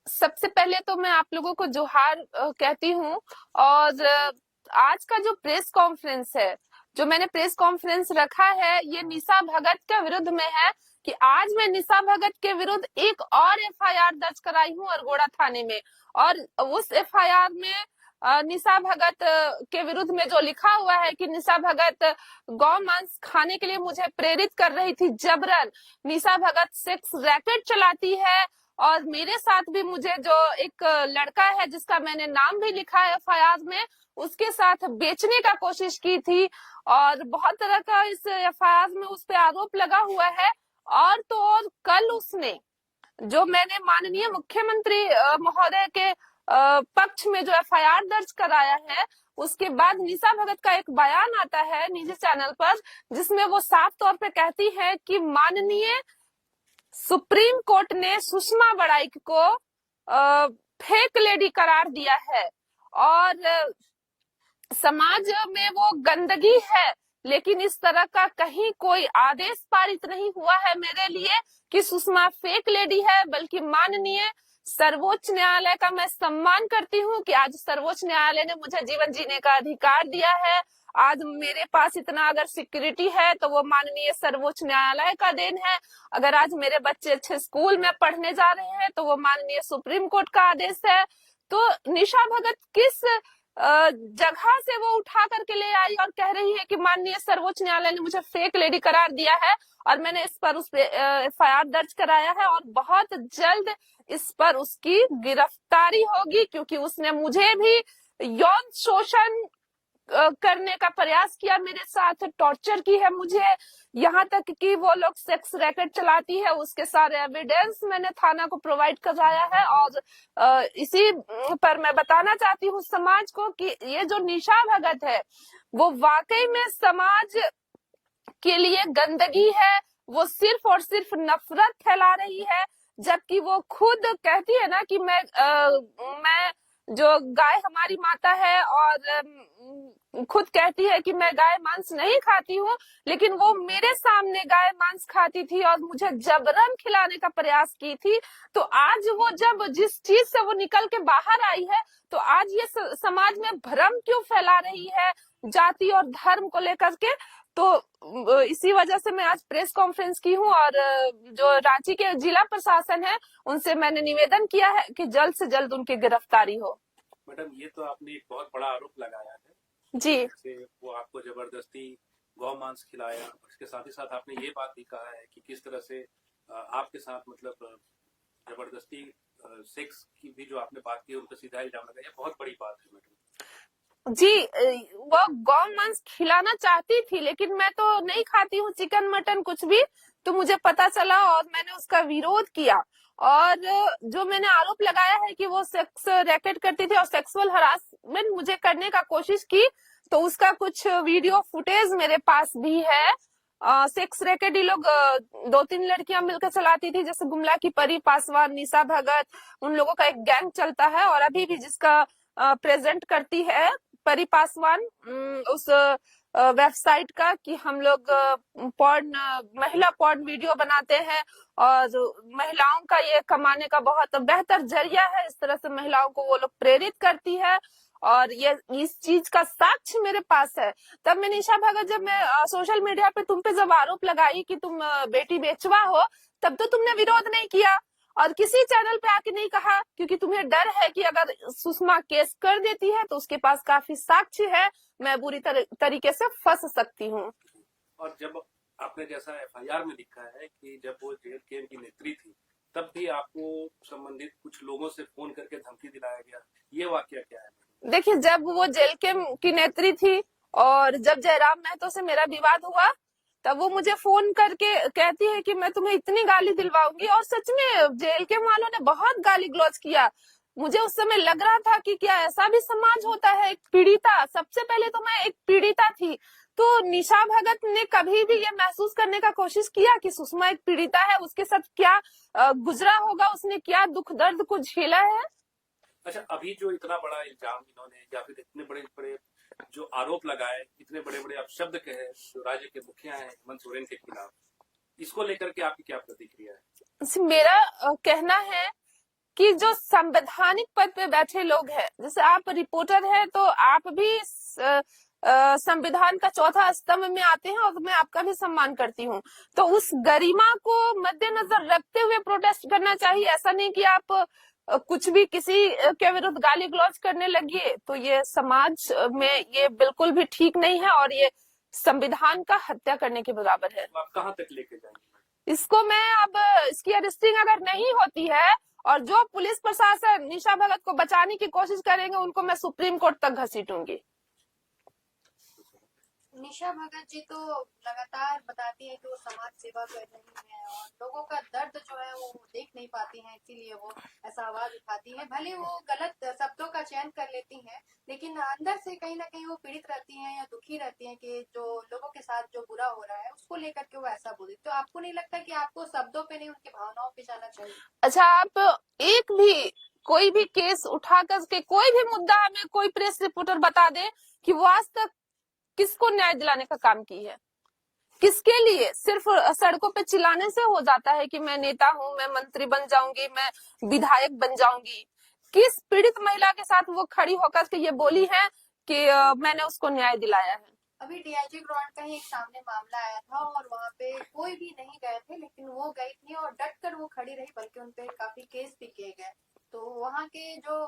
सबसे पहले तो मैं आप लोगों को जोहार कहती हूँ। और आज का जो प्रेस कॉन्फ्रेंस है, जो मैंने प्रेस कॉन्फ्रेंस रखा है, ये निशा भगत के विरुद्ध में है कि आज मैं निशा भगत के विरुद्ध एक और एफआईआर दर्ज कराई हूँ अरगोड़ा थाने में। और उस एफआईआर में निशा भगत के विरुद्ध में जो लिखा हुआ है कि निशा भगत गौ मांस खाने के लिए मुझे प्रेरित कर रही थी जबरन। निशा भगत सेक्स रैकेट चलाती है। और मेरे साथ भी मुझे जो एक लड़का है जिसका मैंने नाम भी लिखा है एफआईआर में, उसके साथ बेचने का कोशिश की थी। और बहुत तरह का इस एफआईआर में उस पे आरोप लगा हुआ है। और तो और कल उसने जो मैंने माननीय मुख्यमंत्री महोदय के पक्ष में जो एफआईआर दर्ज कराया है, उसके बाद निशा भगत का एक बयान आता है निजी चैनल पर, जिसमें वो साफ तौर पे कहती है कि माननीय सुप्रीम कोर्ट ने सुषमा बड़ाइक को फेक लेडी करार दिया है। और समाज में वो गंदगी है, लेकिन इस तरह का कहीं कोई आदेश पारित नहीं हुआ है मेरे लिए कि सुषमा फेक लेडी है। बल्कि माननीय सर्वोच्च न्यायालय का मैं सम्मान करती हूँ कि आज सर्वोच्च न्यायालय ने मुझे जीवन जीने का अधिकार दिया है। आज मेरे पास इतना अगर सिक्योरिटी है तो वो माननीय सर्वोच्च न्यायालय का देन है। अगर आज मेरे बच्चे अच्छे स्कूल में पढ़ने जा रहे हैं तो वो माननीय सुप्रीम कोर्ट का आदेश है। तो निशा भगत किस जगह से वो उठा करके ले आई और कह रही है कि माननीय सर्वोच्च न्यायालय ने मुझे फेक लेडी करार दिया है। और मैंने इस पर उस पे एफआईआर दर्ज कराया है और बहुत जल्द इस पर उसकी गिरफ्तारी होगी, क्योंकि उसने मुझे भी यौन शोषण करने का प्रयास किया, मेरे साथ टॉर्चर की है मुझे, यहाँ तक कि वो लोग सेक्स रैकेट चलाती है उसके सारे एविडेंस मैंने थाना को प्रोवाइड कराया है। और इसी पर मैं बताना चाहती हूँ समाज को कि ये जो निशा भगत है वो वाकई में समाज के लिए गंदगी है। वो सिर्फ और सिर्फ नफरत फैला रही है, जबकि वो खुद कहती है ना कि मैं जो गाय हमारी माता है, और खुद कहती है कि मैं गाय मांस नहीं खाती हूँ, लेकिन वो मेरे सामने गाय मांस खाती थी और मुझे जबरन खिलाने का प्रयास की थी। तो आज वो जब जिस चीज से वो निकल के बाहर आई है, तो आज ये समाज में भ्रम क्यों फैला रही है जाति और धर्म को लेकर के। तो इसी वजह से मैं आज प्रेस कॉन्फ्रेंस की हूँ। और जो रांची के जिला प्रशासन है उनसे मैंने निवेदन किया है कि जल्द से जल्द उनकी गिरफ्तारी हो। मैडम, ये तो आपने एक बहुत बड़ा आरोप लगाया है जी। से वो आपको जबरदस्ती गौ मांस खिलाया, और इसके साथ ही साथ आपने ये बात भी कहा है कि किस तरह से आपके साथ मतलब जबरदस्ती सेक्स की भी जो आपने बात की उनको सीधा इल्जाम लगाया। बहुत बड़ी बात है मैडम जी। वो गौ मांस खिलाना चाहती थी, लेकिन मैं तो नहीं खाती हूँ चिकन मटन कुछ भी। तो मुझे पता चला और मैंने उसका विरोध किया। और जो मैंने आरोप लगाया है कि वो सेक्स रैकेट करती थी और सेक्सुअल हरासमेंट मुझे करने का कोशिश की, तो उसका कुछ वीडियो फुटेज मेरे पास भी है। सेक्स रैकेट ये लोग 2-3 लड़कियां मिलकर चलाती थी, जैसे गुमला की परी पासवान, निशा भगत, उन लोगों का एक गैंग चलता है। और अभी भी जिसका प्रेजेंट करती है परी पासवान उस वेबसाइट का कि हम लोग महिला पॉर्न वीडियो बनाते हैं और महिलाओं का ये कमाने का बहुत बेहतर जरिया है। इस तरह से महिलाओं को वो लोग प्रेरित करती है और ये इस चीज का साक्ष्य मेरे पास है। तब मैं निशा भगत, जब मैं सोशल मीडिया पे तुम पे जब आरोप लगाई कि तुम बेटी बेचवा हो, तब तो तुमने विरोध नहीं किया और किसी चैनल पे आके नहीं कहा, क्योंकि तुम्हें डर है कि अगर सुषमा केस कर देती है तो उसके पास काफी साक्ष्य है, मैं बुरी तरीके से फंस सकती हूँ। और जब आपने जैसा एफआईआर में लिखा है कि जब वो जेल केम की नेत्री थी, तब भी आपको संबंधित कुछ लोगों से फोन करके धमकी दिलाया गया, ये वाकया क्या है? देखिए, जब वो जेल केम की नेत्री थी और जब जयराम महतो से मेरा विवाद हुआ, तब वो मुझे फोन करके कहती है कि मैं तुम्हें इतनी गाली दिलवाऊंगी। और सच में जेल के वालों ने बहुत गाली गलौज किया। मुझे उस समय लग रहा था कि क्या ऐसा भी समाज होता है। एक पीड़िता, सबसे पहले तो मैं एक पीड़िता थी, तो निशा भगत ने कभी भी ये महसूस करने का कोशिश किया कि सुषमा एक पीड़िता है, उसके साथ क्या गुजरा होगा, उसने क्या दुख दर्द को झेला है। अच्छा, अभी जो इतना बड़ा इल्जाम इन्होंने या फिर इतने बड़े बड़े जो आरोप लगाए, इतने बड़े बड़े अपशब्द कहे जो राज्य के मुखिया हैं हेमंत सोरेन के खिलाफ, इसको लेकर के आपकी क्या प्रतिक्रिया है? मेरा कहना है कि जो संवैधानिक पद पे बैठे लोग हैं, जैसे आप रिपोर्टर हैं तो आप भी संविधान का चौथा स्तंभ में आते हैं और मैं आपका भी सम्मान करती हूँ। तो उस गरिमा को मद्देनजर रखते हुए प्रोटेस्ट करना चाहिए। ऐसा नहीं कि आप कुछ भी किसी के विरुद्ध गाली गलौज करने लगिए। तो ये समाज में ये बिल्कुल भी ठीक नहीं है और ये संविधान का हत्या करने के बराबर है। तो आप कहाँ तक लेके जाएंगे? इसको मैं अब इसकी अरेस्टिंग अगर नहीं होती है और जो पुलिस प्रशासन निशा भगत को बचाने की कोशिश करेंगे उनको मैं सुप्रीम कोर्ट तक घसीटूंगी। निशा भगत जी तो लगातार बताती है कि वो समाज सेवा कर रही है और लोगों का दर्द जो है वो देख नहीं पाती हैं, इसीलिए वो ऐसा आवाज उठाती है। भले वो गलत शब्दों का चयन कर लेती हैं, लेकिन अंदर से कहीं ना कहीं वो पीड़ित रहती हैं या दुखी रहती हैं कि जो लोगों के साथ जो बुरा हो रहा है उसको लेकर के वो ऐसा बोली। तो आपको नहीं लगता कि आपको शब्दों पे नहीं उनकी भावनाओं पे जाना चाहिए? अच्छा, आप एक भी कोई भी केस उठा करके कोई भी मुद्दा हमें कोई प्रेस रिपोर्टर बता दे कि वो आज तक किसको न्याय दिलाने का काम की है, किसके लिए? सिर्फ सड़कों पे चिल्लाने से हो जाता है कि मैं नेता हूँ, मैं मंत्री बन जाऊंगी, मैं विधायक बन जाऊंगी? किस पीड़ित महिला के साथ वो खड़ी होकर के ये बोली है कि मैंने उसको न्याय दिलाया है? अभी डीआईजी ग्राउंड का ही एक सामने मामला आया था और वहाँ पे कोई भी नहीं गए थे, लेकिन वो गई थी और डट कर वो खड़ी रही, बल्कि उनपे काफी केस भी किए गए। तो वहाँ के जो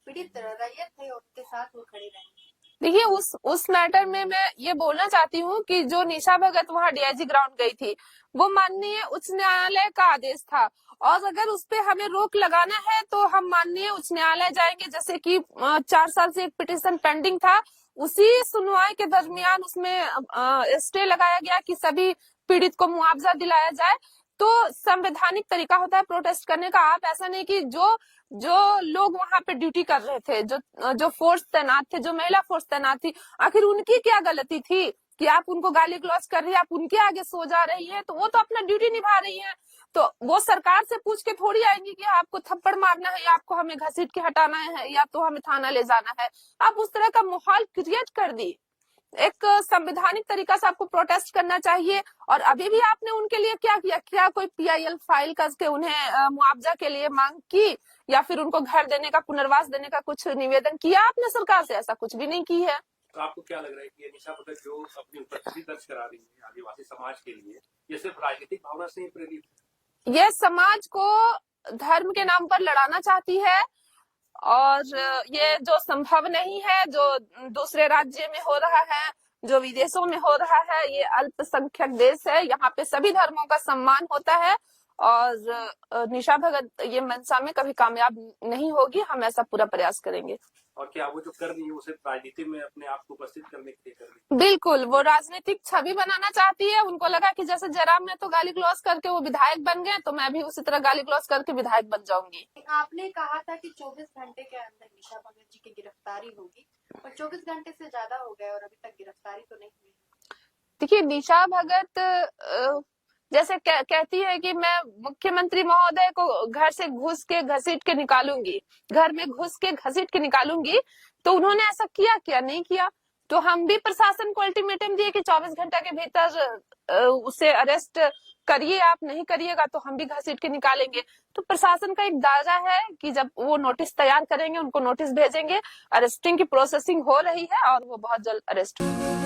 पीड़ित रैयत थे उनके साथ वो खड़ी रही। देखिए, उस मैटर में मैं ये बोलना चाहती हूँ कि जो निशा भगत वहाँ डीआईजी ग्राउंड गई थी वो माननीय उच्च न्यायालय का आदेश था और अगर उस पे हमें रोक लगाना है तो हम माननीय उच्च न्यायालय जाएंगे। जैसे कि 4 साल से एक पिटीशन पेंडिंग था, उसी सुनवाई के दरमियान उसमें स्टे लगाया गया कि सभी पीड़ित को मुआवजा दिलाया जाए। तो संवैधानिक तरीका होता है प्रोटेस्ट करने का। आप ऐसा नहीं कि जो लोग वहां पे ड्यूटी कर रहे थे, जो फोर्स तैनात थे, जो महिला फोर्स तैनात थी, आखिर उनकी क्या गलती थी कि आप उनको गाली गलौज कर रही है, आप उनके आगे सो जा रही है? तो वो तो अपना ड्यूटी निभा रही है। तो वो सरकार से पूछ के थोड़ी आएंगी कि आपको थप्पड़ मारना है या आपको हमें घसीट के हटाना है या तो हमें थाना ले जाना है। आप उस तरह का माहौल क्रिएट कर दी। एक संवैधानिक तरीका से आपको प्रोटेस्ट करना चाहिए। और अभी भी आपने उनके लिए क्या किया? क्या कोई PIL फाइल करके उन्हें मुआवजा के लिए मांग की या फिर उनको घर देने का, पुनर्वास देने का कुछ निवेदन किया आपने सरकार से? ऐसा कुछ भी नहीं की है। तो आपको क्या लग रहा है कि ये निशा भगत जो अपनी उपस्थिति दर्ज करा रही है आदिवासी समाज के लिए, ये सिर्फ राजनीतिक भावना से ही प्रेरित है? ये समाज को धर्म के नाम पर लड़ाना चाहती है और ये जो संभव नहीं है, जो दूसरे राज्य में हो रहा है, जो विदेशों में हो रहा है। ये अल्पसंख्यक देश है, यहाँ पे सभी धर्मों का सम्मान होता है और निशा भगत ये मंशा में कभी कामयाब नहीं होगी। हम ऐसा पूरा प्रयास करेंगे। और क्या वो जो कर रही है वो सिर्फ राजनीति में अपने आप को उपस्थित करने के लिए कर रही है? बिल्कुल, वो राजनीतिक छवि बनाना चाहती है। उनको लगा कि जैसे जयराम ने तो गाली गलौज करके वो विधायक बन गए, तो मैं भी उसी तरह गाली गलौज करके विधायक बन जाऊंगी। आपने कहा था कि 24 घंटे के अंदर निशा भगत जी की गिरफ्तारी होगी और 24 घंटे से ज्यादा हो गए और अभी तक गिरफ्तारी तो नहीं हुई। देखिए, निशा भगत जैसे कहती है कि मैं मुख्यमंत्री महोदय को घर से घुस के घसीट के निकालूंगी, घर में घुस के घसीट के निकालूंगी। तो उन्होंने ऐसा किया क्या? नहीं किया। तो हम भी प्रशासन को अल्टीमेटम दिए कि 24 घंटा के भीतर उसे अरेस्ट करिए, आप नहीं करिएगा तो हम भी घसीट के निकालेंगे। तो प्रशासन का एक दायरा है कि जब वो नोटिस तैयार करेंगे, उनको नोटिस भेजेंगे। अरेस्टिंग की प्रोसेसिंग हो रही है और वो बहुत जल्द अरेस्ट होंगे।